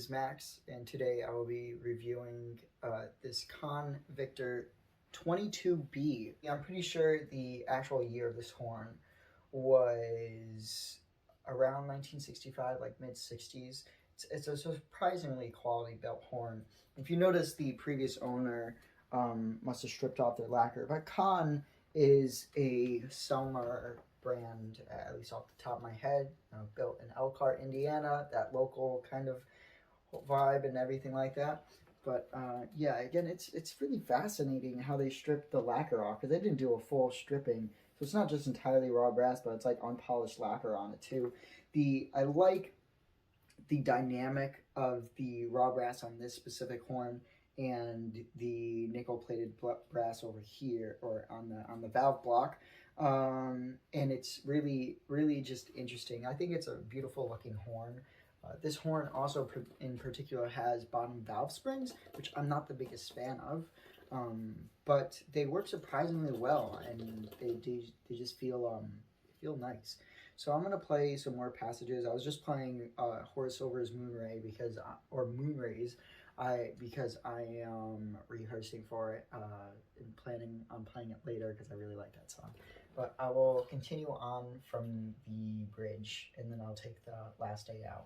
is Max, and today I will be reviewing this Conn Victor 22B. I'm pretty sure the actual year of this horn was around 1965, like mid 60s. It's a surprisingly quality built horn. If you notice, the previous owner must have stripped off their lacquer, but Conn is a Selmer brand, at least off the top of my head, built in Elkhart, Indiana, that local kind of vibe and everything like that. But yeah, again, it's really fascinating how they stripped the lacquer off, because they didn't do a full stripping. So it's not just entirely raw brass, but it's like unpolished lacquer on it too. I like the dynamic of the raw brass on this specific horn and the nickel plated brass over here, or on the valve block. And it's really just interesting. I think it's a beautiful looking horn. This horn also in particular has bottom valve springs, which I'm not the biggest fan of, but they work surprisingly well, and they just feel nice. So I'm gonna play some more passages. I was just playing Horace Silver's Moonray or Moonrays, because I am rehearsing for it and planning on playing it later because I really like that song. But I will continue on from the bridge, and then I'll take the last day out.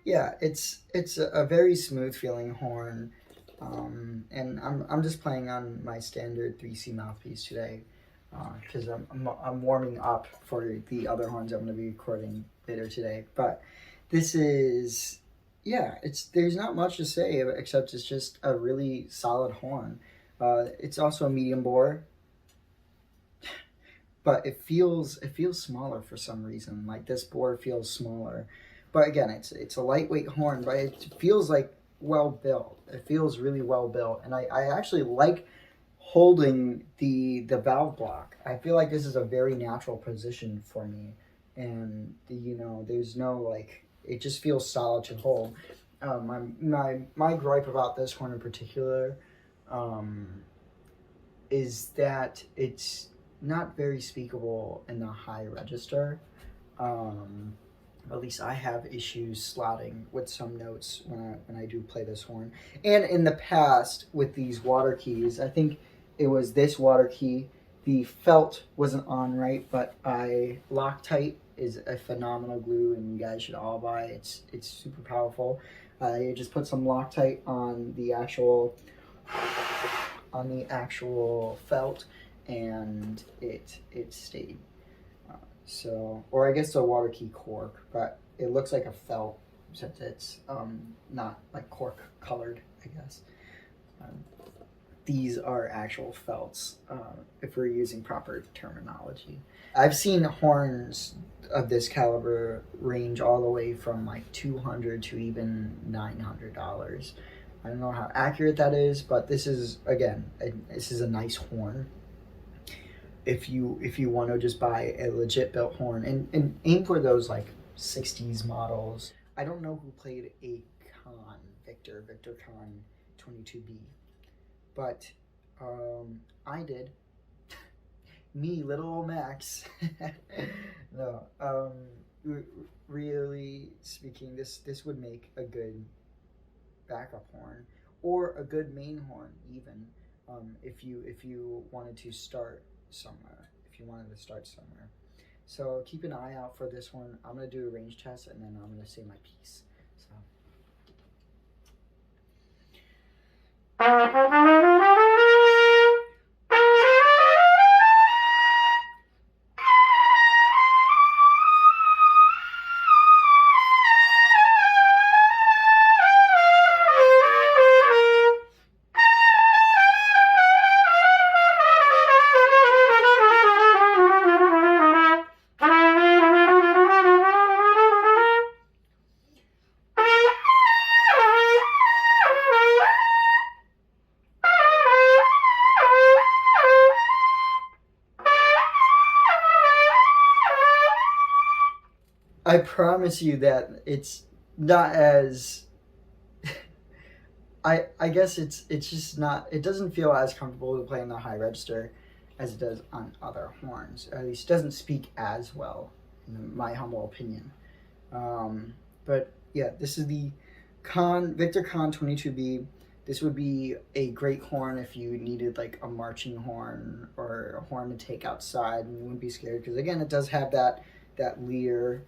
Yeah, it's a very smooth feeling horn, and I'm just playing on my standard 3C mouthpiece today, because I'm warming up for the other horns I'm going to be recording later today. But this is, yeah, there's not much to say except it's just a really solid horn. It's also a medium bore, but it feels smaller for some reason. Like, this bore feels smaller. But again, it's a lightweight horn, but it feels like well built. It feels really well built, and I actually like holding the valve block. I feel like this is a very natural position for me, and there's no, like, it just feels solid to hold. My gripe about this horn in particular is that it's not very speakable in the high register. At least I have issues slotting with some notes when I do play this horn. And in the past, with these water keys, I think it was this water key, the felt wasn't on right, but Loctite is a phenomenal glue, and you guys should all buy it. It's super powerful. You just put some Loctite on the actual felt, and it stayed. So, or I guess a water key cork, but it looks like a felt since it's not like cork colored, I guess. These are actual felts, if we're using proper terminology. I've seen horns of this caliber range all the way from like $200 to even $900. I don't know how accurate that is, but this is, again, this is a nice horn. If you want to just buy a legit built horn, and aim for those like 60s models. I don't know who played a Conn Victor Conn 22B, but I did. Me, little old Max. No, really speaking, this would make a good backup horn, or a good main horn even, if you wanted to start somewhere, So keep an eye out for this one. I'm gonna do a range test and then I'm gonna say my piece. So. I promise you that it's not as I guess it's just not, it doesn't feel as comfortable to play in the high register as it does on other horns. At least it doesn't speak as well, in my humble opinion. But yeah, this is the Victor Conn 22B. This would be a great horn if you needed like a marching horn or a horn to take outside and you wouldn't be scared, because again, it does have that leer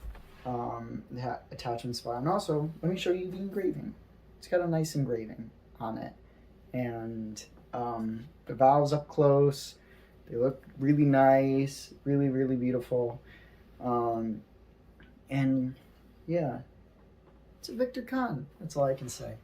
that attachment spot. And also, let me show you the engraving. It's got a nice engraving on it, and the valves up close, they look really nice, really beautiful, and yeah, it's a Victor Conn. That's all I can say.